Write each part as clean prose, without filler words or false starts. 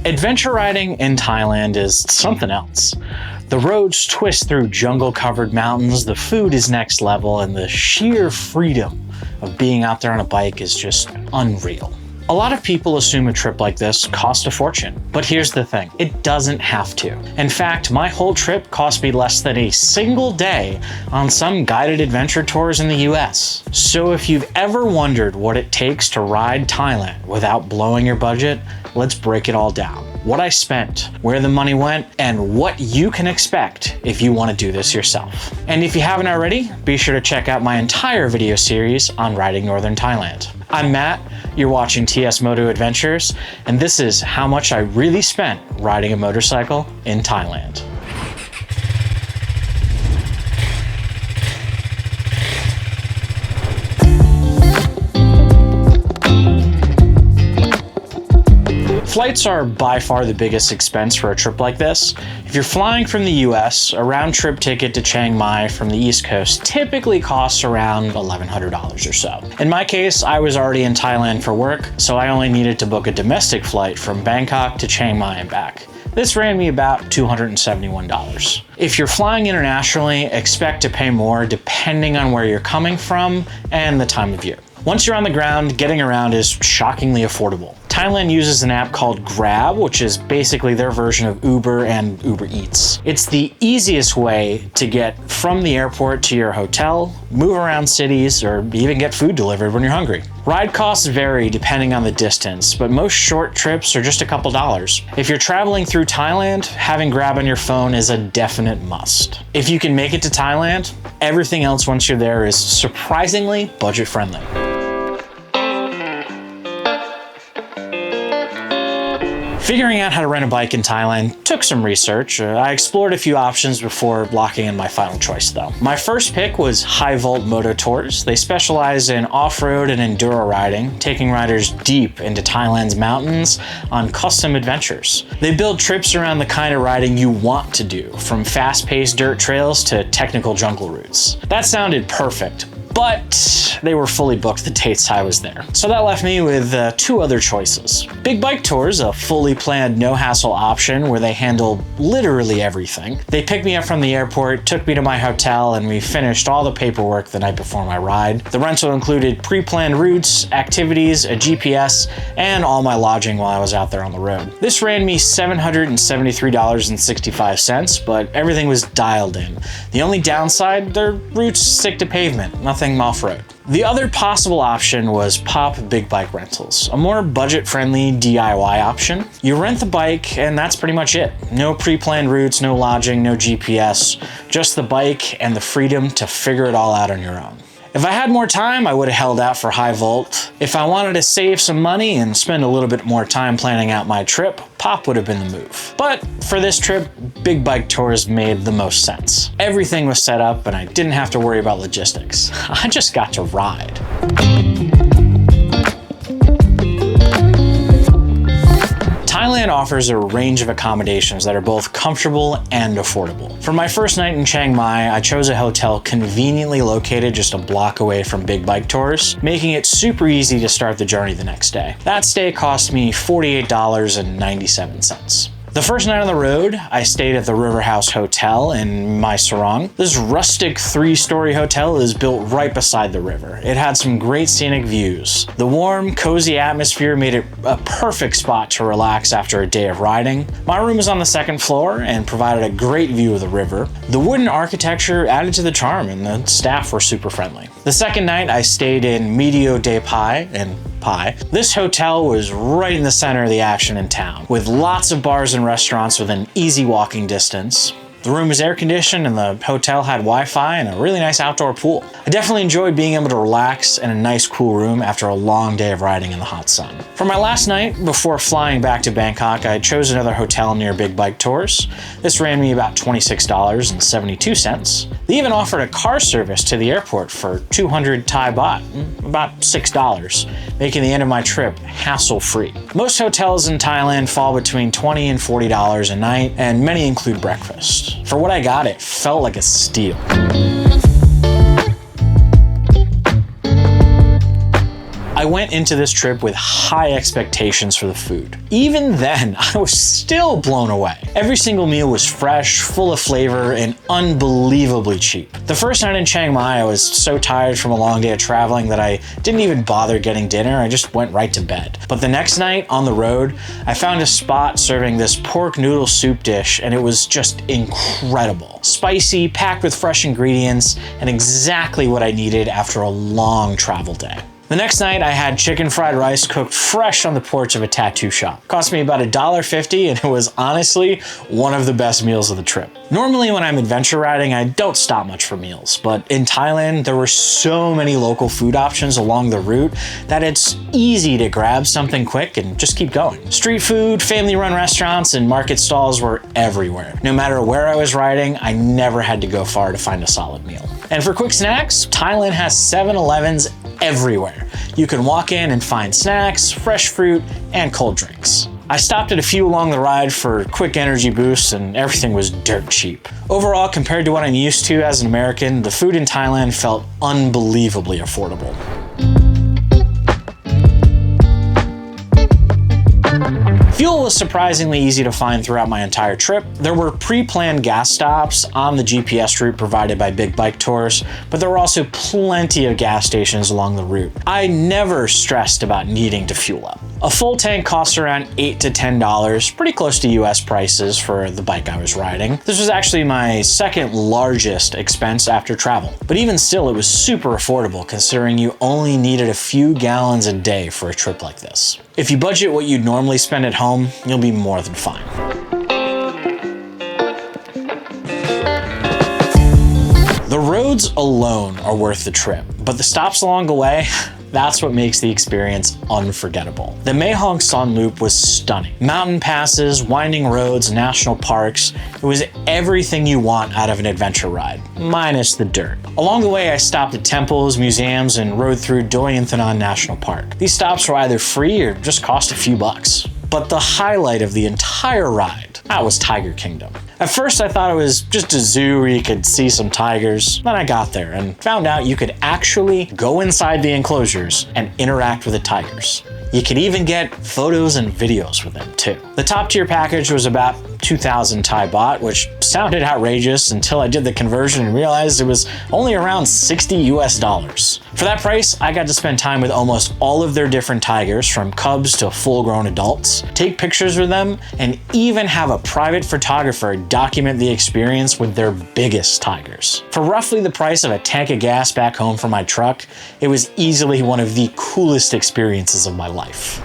Adventure riding in Thailand is something else. The roads twist through jungle-covered mountains, the food is next level, and the sheer freedom of being out there on a bike is just unreal. A lot of people assume a trip like this costs a fortune, but here's the thing, it doesn't have to. In fact, my whole trip cost me less than a single day on some guided adventure tours in the US. So if you've ever wondered what it takes to ride Thailand without blowing your budget, let's break it all down. What I spent, where the money went, and what you can expect if you want to do this yourself. And if you haven't already, be sure to check out my entire video series on riding Northern Thailand. I'm Matt, you're watching TSMoto Adventures, and this is how much I really spent riding a motorcycle in Thailand. Flights are by far the biggest expense for a trip like this. If you're flying from the US, a round-trip ticket to Chiang Mai from the East Coast typically costs around $1,100 or so. In my case, I was already in Thailand for work, so I only needed to book a domestic flight from Bangkok to Chiang Mai and back. This ran me about $271. If you're flying internationally, expect to pay more depending on where you're coming from and the time of year. Once you're on the ground, getting around is shockingly affordable. Thailand uses an app called Grab, which is basically their version of Uber and Uber Eats. It's the easiest way to get from the airport to your hotel, move around cities, or even get food delivered when you're hungry. Ride costs vary depending on the distance, but most short trips are just a couple dollars. If you're traveling through Thailand, having Grab on your phone is a definite must. If you can make it to Thailand, everything else once you're there is surprisingly budget-friendly. Figuring out how to rent a bike in Thailand took some research. I explored a few options before locking in my final choice though. My first pick was HiVolt Moto Tours. They specialize in off-road and enduro riding, taking riders deep into Thailand's mountains on custom adventures. They build trips around the kind of riding you want to do, from fast-paced dirt trails to technical jungle routes. That sounded perfect, but they were fully booked the dates I was there. So that left me with two other choices. Big Bike Tours, a fully planned no-hassle option where they handle literally everything. They picked me up from the airport, took me to my hotel, and we finished all the paperwork the night before my ride. The rental included pre-planned routes, activities, a GPS, and all my lodging while I was out there on the road. This ran me $773.65, but everything was dialed in. The only downside, their routes stick to pavement, nothing off-road. The other possible option was Pop Big Bike Rentals, a more budget-friendly DIY option. You rent the bike and that's pretty much it. No pre-planned routes, no lodging, no GPS, just the bike and the freedom to figure it all out on your own. If I had more time, I would have held out for HiVolt. If I wanted to save some money and spend a little bit more time planning out my trip, Pop would have been the move. But for this trip, Big Bike Tours made the most sense. Everything was set up and I didn't have to worry about logistics. I just got to ride. Thailand offers a range of accommodations that are both comfortable and affordable. For my first night in Chiang Mai, I chose a hotel conveniently located just a block away from Big Bike Tours, making it super easy to start the journey the next day. That stay cost me $48.97. The first night on the road, I stayed at the River House Hotel in Mae Sarong. This rustic 3-story hotel is built right beside the river. It had some great scenic views. The warm, cozy atmosphere made it a perfect spot to relax after a day of riding. My room was on the 2nd floor and provided a great view of the river. The wooden architecture added to the charm and the staff were super friendly. The second night, I stayed in Medio de Pai in Pai. This hotel was right in the center of the action in town, with lots of bars and restaurants within easy walking distance. The room was air conditioned and the hotel had Wi-Fi and a really nice outdoor pool. I definitely enjoyed being able to relax in a nice cool room after a long day of riding in the hot sun. For my last night, before flying back to Bangkok, I chose another hotel near Big Bike Tours. This ran me about $26.72. They even offered a car service to the airport for 200 Thai baht, about $6, making the end of my trip hassle-free. Most hotels in Thailand fall between $20 and $40 a night, and many include breakfast. For what I got, it felt like a steal. I I went into this trip with high expectations for the food. Even then, I was still blown away. Every single meal was fresh, full of flavor, and unbelievably cheap. The first night in Chiang Mai, I was so tired from a long day of traveling that I didn't even bother getting dinner. I just went right to bed. But the next night on the road, I found a spot serving this pork noodle soup dish, and it was just incredible. Spicy, packed with fresh ingredients, and exactly what I needed after a long travel day. The next night, I had chicken fried rice cooked fresh on the porch of a tattoo shop. Cost me about $1.50, and it was honestly one of the best meals of the trip. Normally when I'm adventure riding, I don't stop much for meals, but in Thailand, there were so many local food options along the route that it's easy to grab something quick and just keep going. Street food, family-run restaurants, and market stalls were everywhere. No matter where I was riding, I never had to go far to find a solid meal. And for quick snacks, Thailand has 7-Elevens everywhere. You can walk in and find snacks, fresh fruit, and cold drinks. I stopped at a few along the ride for quick energy boosts, and everything was dirt cheap. Overall, compared to what I'm used to as an American, the food in Thailand felt unbelievably affordable. Fuel was surprisingly easy to find throughout my entire trip. There were pre-planned gas stops on the GPS route provided by Big Bike Tours, but there were also plenty of gas stations along the route. I never stressed about needing to fuel up. A full tank costs around $8 to $10, pretty close to US prices for the bike I was riding. This was actually my second largest expense after travel, but even still, it was super affordable considering you only needed a few gallons a day for a trip like this. If you budget what you'd normally spend at home, you'll be more than fine. The roads alone are worth the trip, but the stops along the way, that's what makes the experience unforgettable. The Mae Hong Son Loop was stunning. Mountain passes, winding roads, national parks. It was everything you want out of an adventure ride, minus the dirt. Along the way, I stopped at temples, museums, and rode through Doi Inthanon National Park. These stops were either free or just cost a few bucks. But the highlight of the entire ride, that was Tiger Kingdom. At first I thought it was just a zoo where you could see some tigers. Then I got there and found out you could actually go inside the enclosures and interact with the tigers. You could even get photos and videos with them too. The top tier package was about 2,000 Thai baht, which sounded outrageous until I did the conversion and realized it was only around 60 US dollars. For that price, I got to spend time with almost all of their different tigers, from cubs to full-grown adults, take pictures with them, and even have a private photographer document the experience with their biggest tigers. For roughly the price of a tank of gas back home for my truck, it was easily one of the coolest experiences of my life.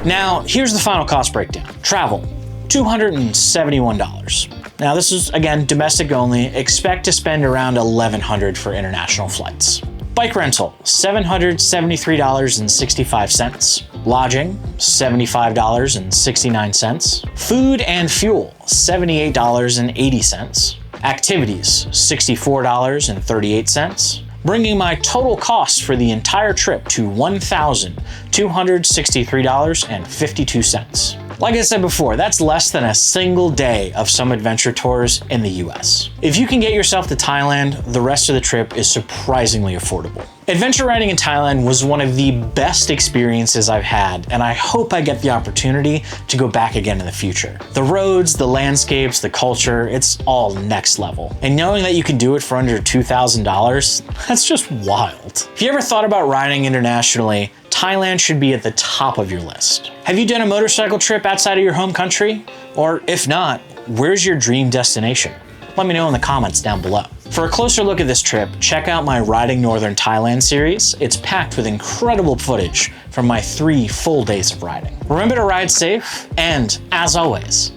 Now, here's the final cost breakdown. Travel, $271. Now this is, again, domestic only. Expect to spend around $1,100 for international flights. Bike rental, $773.65. Lodging, $75.69. Food and fuel, $78.80. Activities, $64.38. Bringing my total cost for the entire trip to $1,263.52. Like I said before, that's less than a single day of some adventure tours in the US. If you can get yourself to Thailand, the rest of the trip is surprisingly affordable. Adventure riding in Thailand was one of the best experiences I've had, and I hope I get the opportunity to go back again in the future. The roads, the landscapes, the culture, it's all next level. And knowing that you can do it for under $2,000, that's just wild. If you ever thought about riding internationally, Thailand should be at the top of your list. Have you done a motorcycle trip outside of your home country? Or if not, where's your dream destination? Let me know in the comments down below. For a closer look at this trip, check out my Riding Northern Thailand series. It's packed with incredible footage from my 3 full days of riding. Remember to ride safe, and as always,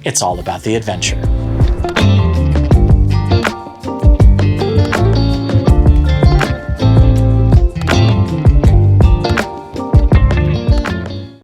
it's all about the adventure.